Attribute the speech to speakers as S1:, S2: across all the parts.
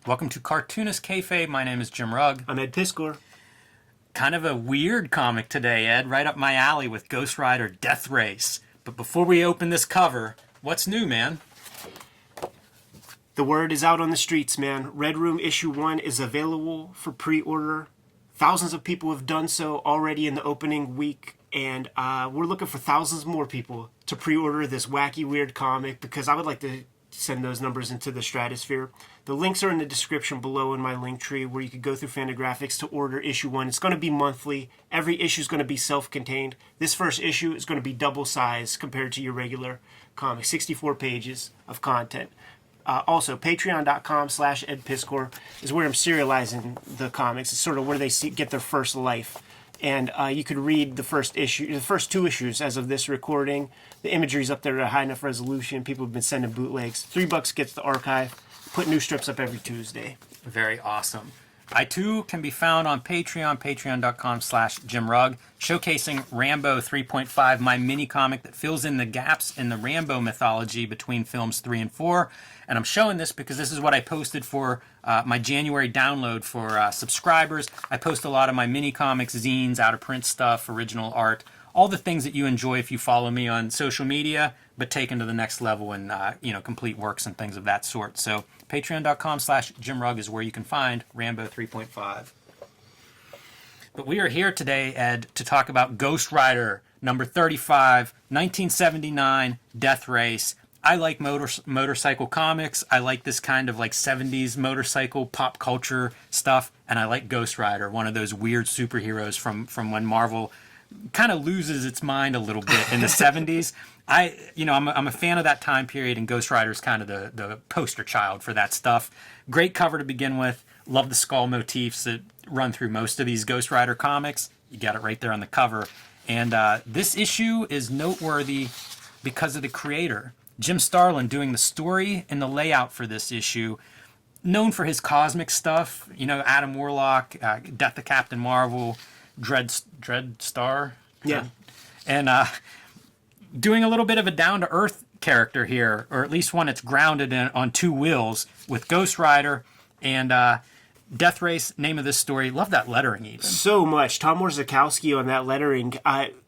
S1: Welcome to Cartoonist Kayfabe. My name is Jim Rugg.
S2: I'm Ed Piskor.
S1: Kind of a weird comic today, Ed. Right up my alley with Ghost Rider Deathrace. But before we open this cover, what's new, man?
S2: The word is out on the streets, man. Red Room issue 1 is available for pre-order. Thousands of people have done so already in the opening week, and we're looking for thousands more people to pre-order this wacky, weird comic because I would like to send those numbers into the stratosphere. The links are in the description below in my link tree where you could go through Fantagraphics to order issue 1. It's going to be monthly. Every issue is going to be self-contained. This first issue is going to be double size compared to your regular comic. 64 pages of content. Also, patreon.com/edpiskor is where I'm serializing the comics. It's sort of where they get their first life. And you could read the first two issues as of this recording. The imagery's up there at a high enough resolution. People have been sending bootlegs. $3 gets the archive. Put new strips up every Tuesday.
S1: Very awesome. I, too, can be found on Patreon, patreon.com/JimRugg, showcasing Rambo 3.5, my mini-comic that fills in the gaps in the Rambo mythology between films 3 and 4. And I'm showing this because this is what I posted for my January download for subscribers. I post a lot of my mini-comics, zines, out-of-print stuff, original art, all the things that you enjoy if you follow me on social media, but taken to the next level and complete works and things of that sort. So patreon.com/JimRugg is where you can find Rambo 3.5. But we are here today, Ed, to talk about Ghost Rider number 35, 1979, Deathrace. I like motorcycle comics. I like this kind of like 70s motorcycle pop culture stuff. And I like Ghost Rider, one of those weird superheroes from when Marvel kind of loses its mind a little bit in the 70s. I'm a fan of that time period, and Ghost Rider's kind of the poster child for that stuff. Great cover to begin with. Love the skull motifs that run through most of these Ghost Rider comics. You got it right there on the cover. And this issue is noteworthy because of the creator, Jim Starlin, doing the story and the layout for this issue. Known for his cosmic stuff, Adam Warlock, Death of Captain Marvel, Dreadstar.
S2: Yeah.
S1: And doing a little bit of a down-to-earth character here, or at least one that's grounded on two wheels with Ghost Rider and Deathrace, name of this story. Love that lettering even.
S2: So much. Tom Warzakowski on that lettering.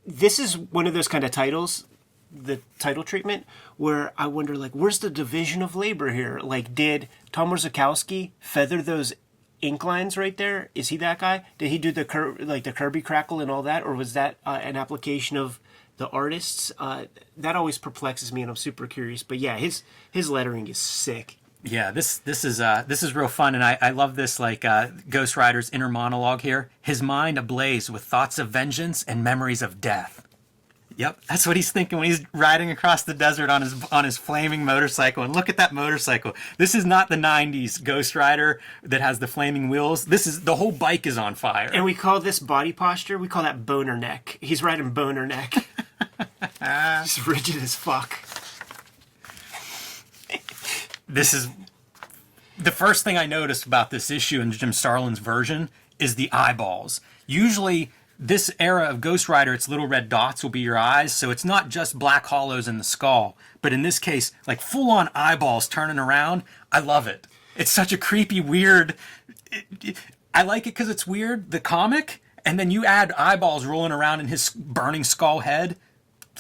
S2: This is one of those kind of titles, the title treatment, where I wonder, where's the division of labor here? Did Tom Warzakowski feather those ink lines right there? Is he that guy? Did he do the Kirby crackle and all that, or was that an application of the artists? That always perplexes me, and I'm super curious. But yeah, his lettering is sick.
S1: Yeah, this is real fun, and I love this Ghost Rider's inner monologue here. His mind ablaze with thoughts of vengeance and memories of death. Yep, that's what he's thinking when he's riding across the desert on his flaming motorcycle. And look at that motorcycle. This is not the 90s Ghost Rider that has the flaming wheels. The whole bike is on fire.
S2: And we call this body posture, we call that boner neck. He's riding boner neck. Just rigid as fuck.
S1: This is the first thing I noticed about this issue in Jim Starlin's version is the eyeballs. Usually this era of Ghost Rider, its little red dots will be your eyes, so it's not just black hollows in the skull. But in this case, full-on eyeballs turning around. I love it. It's such a creepy, weird... I like it because it's weird, the comic, and then you add eyeballs rolling around in his burning skull head.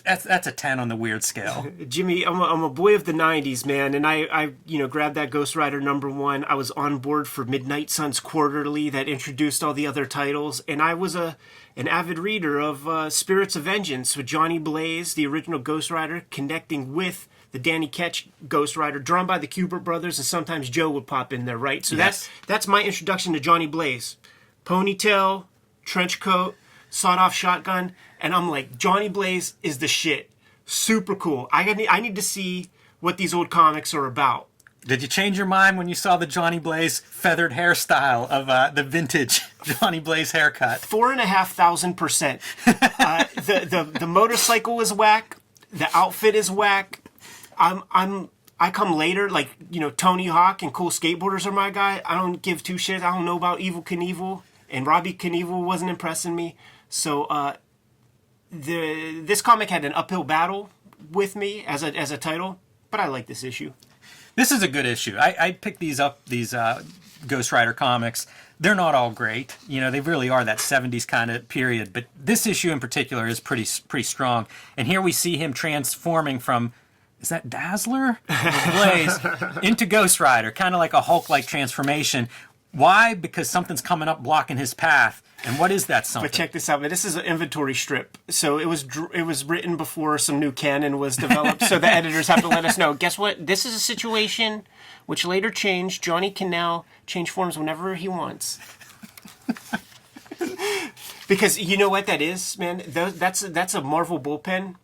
S1: That's a 10 on the weird scale.
S2: Jimmy, I'm a boy of the 90s, man, and I grabbed that Ghost Rider number 1. I was on board for Midnight Suns Quarterly that introduced all the other titles, and I was an avid reader of Spirits of Vengeance with Johnny Blaze, the original Ghost Rider, connecting with the Danny Ketch Ghost Rider, drawn by the Kubert brothers, and sometimes Joe would pop in there, right? So
S1: yes.
S2: That's my introduction to Johnny Blaze. Ponytail, trench coat, sawed-off shotgun, and I'm like, Johnny Blaze is the shit. Super cool. I need to see what these old comics are about.
S1: Did you change your mind when you saw the Johnny Blaze feathered hairstyle of the vintage Johnny Blaze haircut?
S2: 4,500%. The motorcycle is whack. The outfit is whack. I come later, Tony Hawk and Cool Skateboarders are my guy. I don't give two shits. I don't know about Evel Knievel, and Robbie Knievel wasn't impressing me. So this comic had an uphill battle with me as a title, but I like this issue.
S1: This is a good issue. I picked these up, these Ghost Rider comics. They're not all great. You know, they really are that 70s kind of period. But this issue in particular is pretty strong. And here we see him transforming from, is that Dazzler? Blaze, into Ghost Rider. Kind of like a Hulk-like transformation. Why? Because something's coming up blocking his path. And what is that something?
S2: But check this out, man. This is an inventory strip. So it was written before some new canon was developed. So the editors have to let us know. Guess what? This is a situation which later changed. Johnny can now change forms whenever he wants. Because you know what that is, man? That's a Marvel bullpen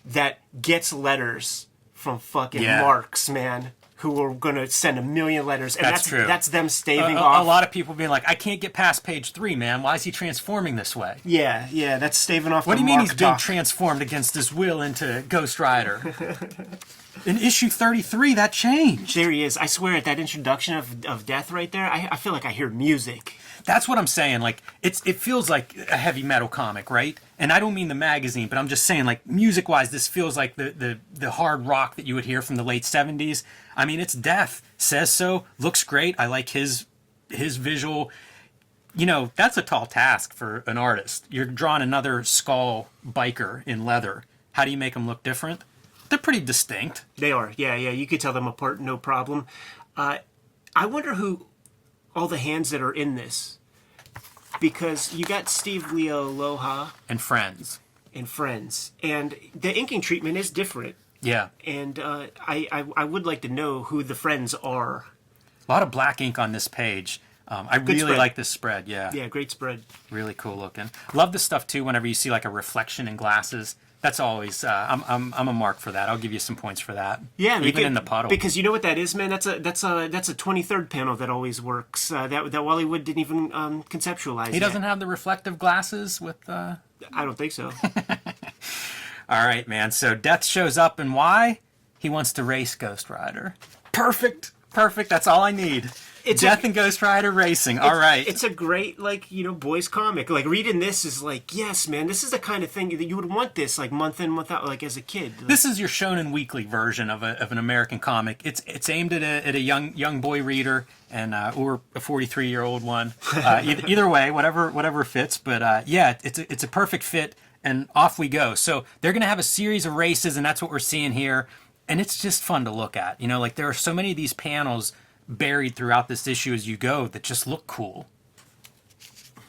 S2: that gets letters from fucking marks, man, who are going to send 1 million letters. And that's true. That's them staving off.
S1: A lot of people being like, I can't get past page 3, man. Why is he transforming this way?
S2: Yeah, that's staving off.
S1: What do you mean he's been transformed against his will into Ghost Rider? In issue 33, that changed.
S2: There he is. I swear, at that introduction of Death right there, I feel like I hear music.
S1: That's what I'm saying. Like, it feels like a heavy metal comic, right? And I don't mean the magazine, but I'm just saying, like, music-wise, this feels like the hard rock that you would hear from the late 70s. I mean, it's Death. Says so. Looks great. I like his visual. You know, that's a tall task for an artist. You're drawing another skull biker in leather. How do you make them look different? They're pretty distinct.
S2: They are. Yeah. You could tell them apart, no problem. I wonder who all the hands that are in this. Because you got Steve Leo Loha.
S1: And Friends.
S2: And the inking treatment is different.
S1: Yeah.
S2: And I would like to know who the friends are.
S1: A lot of black ink on this page. I really like this spread, yeah.
S2: Yeah, great spread.
S1: Really cool looking. Love this stuff, too, whenever you see, like, a reflection in glasses. That's always, I'm a mark for that. I'll give you some points for that.
S2: Yeah.
S1: Even in the puddle.
S2: Because you know what that is, man? That's a 23rd panel that always works. That Wally Wood didn't even conceptualize
S1: He doesn't have the reflective glasses with...
S2: I don't think so.
S1: All right, man. So Death shows up, and why? He wants to race Ghost Rider. Perfect. That's all I need. Death and Ghost Rider racing. All right.
S2: It's a great, like, you know, boys comic. Like, reading this is like, yes, man, this is the kind of thing that you would want this, like, month in, month out, like, as a kid. Like,
S1: this is your Shonen Weekly version of an American comic. It's aimed at a young boy reader and or a 43-year-old one. Either way, whatever fits. But yeah, it's a perfect fit, and off we go. So they're gonna have a series of races, and that's what we're seeing here. And it's just fun to look at. You know, like, there are so many of these panels buried throughout this issue as you go that just look cool.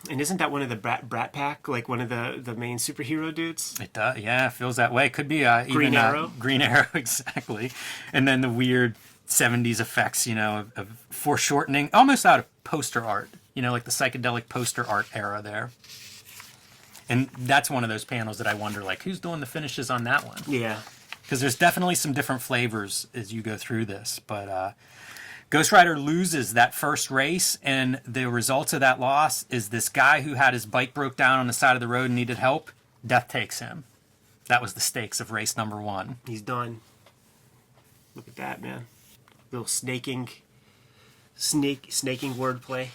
S2: And isn't that one of the Brat Pack, like one of the main superhero dudes?
S1: It does, yeah, it feels that way. It could be
S2: Green Arrow.
S1: Green Arrow, exactly. And then the weird 70s effects, you know, of foreshortening, almost out of poster art, you know, like the psychedelic poster art era there. And that's one of those panels that I wonder, like, who's doing the finishes on that one?
S2: Yeah.
S1: Because there's definitely some different flavors as you go through this. But Ghost Rider loses that first race, and the result of that loss is this guy who had his bike broke down on the side of the road and needed help. Death takes him. That was the stakes of race number 1.
S2: He's done. Look at that, man. Little snaking wordplay.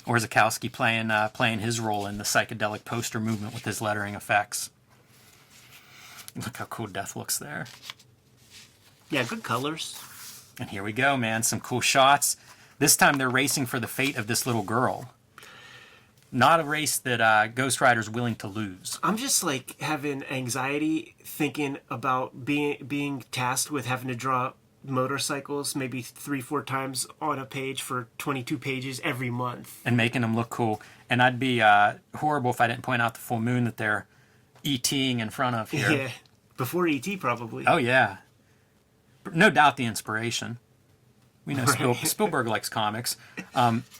S1: Or Zakowski playing his role in the psychedelic poster movement with his lettering effects. Look how cool Death looks there.
S2: Yeah, good colors.
S1: And here we go, man. Some cool shots. This time they're racing for the fate of this little girl. Not a race that Ghost Rider's willing to lose.
S2: I'm just, like, having anxiety thinking about being tasked with having to draw motorcycles maybe 3-4 times on a page for 22 pages every month.
S1: And making them look cool. And I'd be horrible if I didn't point out the full moon that they're E.T.ing in front of here.
S2: Yeah, before E.T. probably.
S1: Oh, yeah. No doubt the inspiration. We know Spielberg likes comics.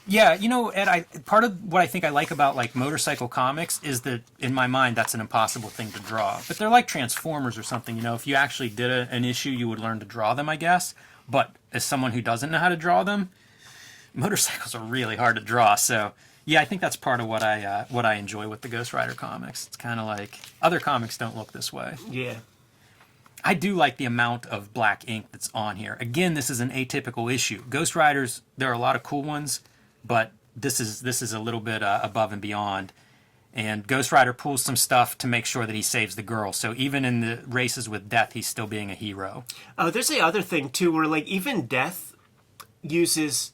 S1: Yeah, you know, Ed, part of what I think I like about, like, motorcycle comics is that, in my mind, that's an impossible thing to draw. But they're like Transformers or something, you know. If you actually did an issue, you would learn to draw them, I guess. But as someone who doesn't know how to draw them, motorcycles are really hard to draw. So, yeah, I think that's part of what I enjoy with the Ghost Rider comics. It's kind of like other comics don't look this way.
S2: Yeah.
S1: I do like the amount of black ink that's on here. Again, this is an atypical issue. Ghost Riders, there are a lot of cool ones, but this is a little bit above and beyond. And Ghost Rider pulls some stuff to make sure that he saves the girl. So even in the races with Death, he's still being a hero.
S2: Oh, there's the other thing too, where like even Death uses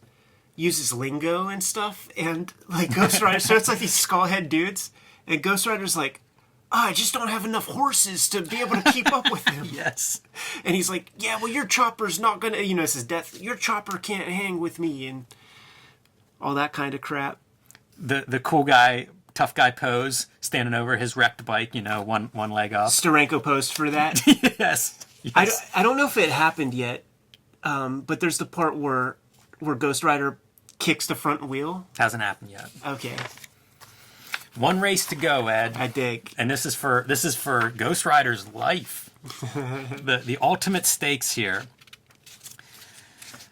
S2: lingo and stuff, and like Ghost Rider. So it's like these skullhead dudes, and Ghost Rider's like, I just don't have enough horses to be able to keep up with him.
S1: Yes.
S2: And he's like, yeah, well, your chopper's not gonna, this is Death. Your chopper can't hang with me, and all that kind of crap.
S1: The cool guy, tough guy pose, standing over his wrecked bike, one leg up.
S2: Steranko posed for that.
S1: Yes.
S2: I don't know if it happened yet, but there's the part where Ghost Rider kicks the front wheel.
S1: Hasn't happened yet.
S2: Okay.
S1: One race to go, Ed.
S2: I dig.
S1: And this is for Ghost Rider's life. the ultimate stakes here,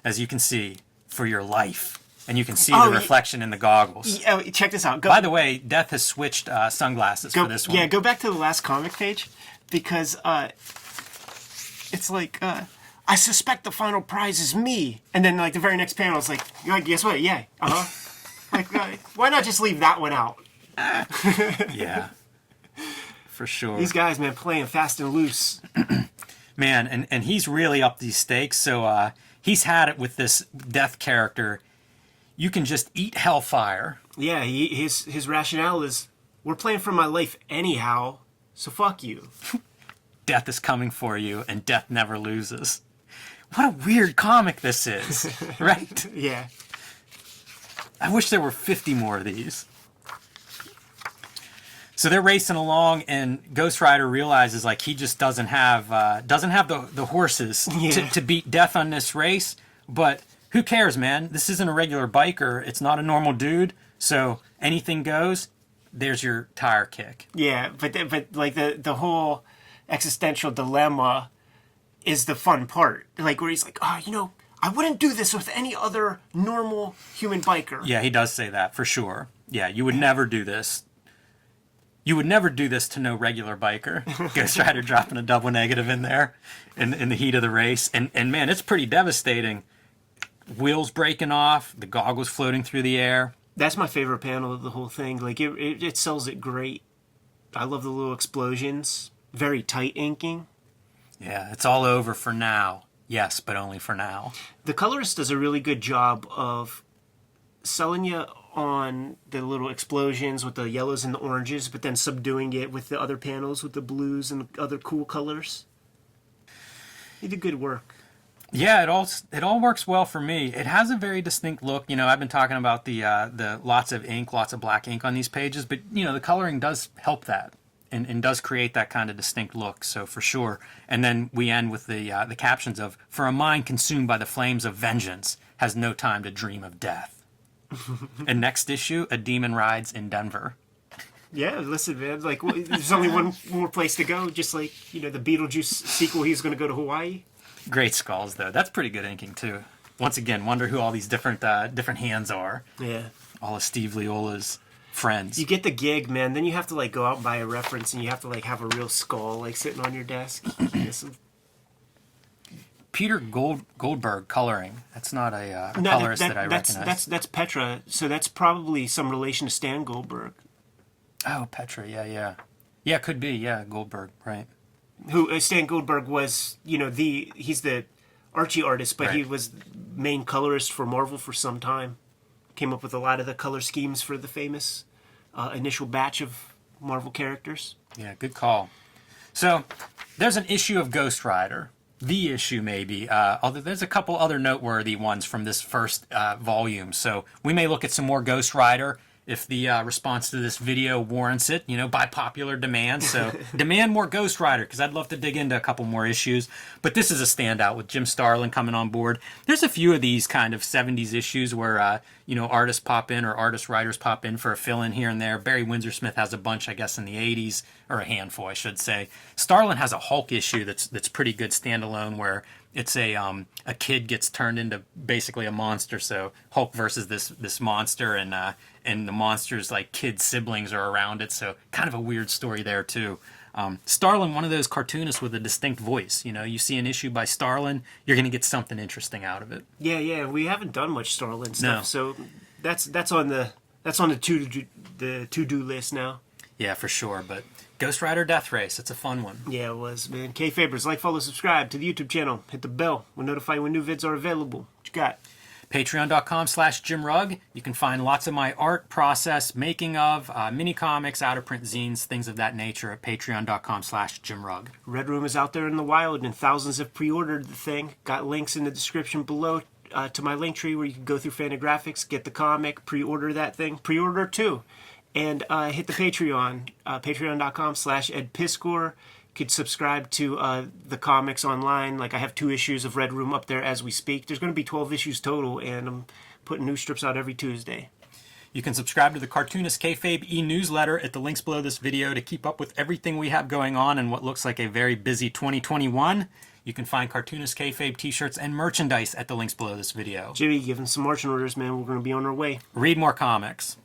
S1: as you can see, for your life. And you can see the reflection in the goggles.
S2: Oh, check this out.
S1: By the way, Death has switched sunglasses for this one.
S2: Yeah, go back to the last comic page, because it's like, I suspect the final prize is me. And then like the very next panel, it's like, guess what? Yeah, like, why not just leave that one out?
S1: Yeah, for sure.
S2: These guys, man, playing fast and loose.
S1: Man, and he's really up these stakes. So he's had it with this Death character. You can just eat hellfire.
S2: Yeah, his rationale is, we're playing for my life anyhow, so fuck you.
S1: Death is coming for you, and Death never loses. What a weird comic this is, right?
S2: Yeah.
S1: I wish there were 50 more of these. So they're racing along, and Ghost Rider realizes like he just doesn't have the horses to beat Death on this race. But who cares, man? This isn't a regular biker. It's not a normal dude. So anything goes. There's your tire kick.
S2: Yeah, but like the whole existential dilemma is the fun part. Like where he's like, I wouldn't do this with any other normal human biker.
S1: Yeah, he does say that for sure. Yeah, you would never do this. You would never do this to no regular biker. Ghost Rider dropping a double negative in there in the heat of the race. And man, it's pretty devastating. Wheels breaking off, the goggles floating through the air.
S2: That's my favorite panel of the whole thing. Like it sells it great. I love the little explosions. Very tight inking.
S1: Yeah, it's all over for now. Yes, but only for now.
S2: The colorist does a really good job of selling you on the little explosions with the yellows and the oranges, but then subduing it with the other panels with the blues and other cool colors. He did good work.
S1: Yeah, it all works well for me. It has a very distinct look. I've been talking about the lots of ink, lots of black ink on these pages, but the coloring does help that and does create that kind of distinct look. So for sure. And then we end with the captions of, "For a mind consumed by the flames of vengeance has no time to dream of death." And next issue, a demon rides in Denver.
S2: Yeah, listen, man. Like, there's only one more place to go. Just like the Beetlejuice sequel, he's going to go to Hawaii.
S1: Great skulls, though. That's pretty good inking too. Once again, wonder who all these different hands are.
S2: Yeah.
S1: All of Steve Liola's friends.
S2: You get the gig, man. Then you have to like go out and buy a reference, and you have to like have a real skull like sitting on your desk.
S1: Peter Goldberg coloring. That's not a colorist that I recognize.
S2: That's Petra. So that's probably some relation to Stan Goldberg.
S1: Oh, Petra. Yeah. Yeah, could be. Yeah, Goldberg. Right.
S2: Who Stan Goldberg was? He's the Archie artist, but
S1: right.
S2: He was main colorist for Marvel for some time. Came up with a lot of the color schemes for the famous initial batch of Marvel characters.
S1: Yeah, good call. So there's an issue of Ghost Rider. The issue, maybe. Although there's a couple other noteworthy ones from this first volume. So we may look at some more Ghost Rider if the response to this video warrants it, by popular demand. So demand more Ghost Rider, because I'd love to dig into a couple more issues. But this is a standout with Jim Starlin coming on board. There's a few of these kind of 70s issues where, artists pop in or writers pop in for a fill-in here and there. Barry Windsor-Smith has a bunch, I guess, in the 80s, or a handful, I should say. Starlin has a Hulk issue that's pretty good standalone where it's a kid gets turned into basically a monster. So Hulk versus this monster, and the monster's like kid siblings are around it. So kind of a weird story there too. Starlin, one of those cartoonists with a distinct voice. You see an issue by Starlin, you're going to get something interesting out of it.
S2: Yeah. We haven't done much Starlin stuff,
S1: No.
S2: so that's on the to-do list now.
S1: Yeah, for sure. But Ghost Rider Deathrace, it's a fun one.
S2: Yeah, it was, man. Kayfabers, like, follow, subscribe to the YouTube channel. Hit the bell. We'll notify you when new vids are available. What you got?
S1: Patreon.com/JimRugg. You can find lots of my art process, making of, mini comics, out of print zines, things of that nature at Patreon.com/JimRugg.
S2: Red Room is out there in the wild, and thousands have pre-ordered the thing. Got links in the description below to my link tree where you can go through Fantagraphics, get the comic, pre-order that thing, pre-order too, and hit the Patreon, Patreon.com/EdPiscor. Could subscribe to the comics online. Like, I have 2 issues of Red Room up there as we speak. There's going to be 12 issues total, and I'm putting new strips out every Tuesday.
S1: You can subscribe to the Cartoonist Kayfabe e-newsletter at the links below this video to keep up with everything we have going on in what looks like a very busy 2021. You can find Cartoonist Kayfabe t-shirts and merchandise at the links below this video.
S2: Jimmy, give them some marching orders, man. We're going to be on our way.
S1: Read more comics.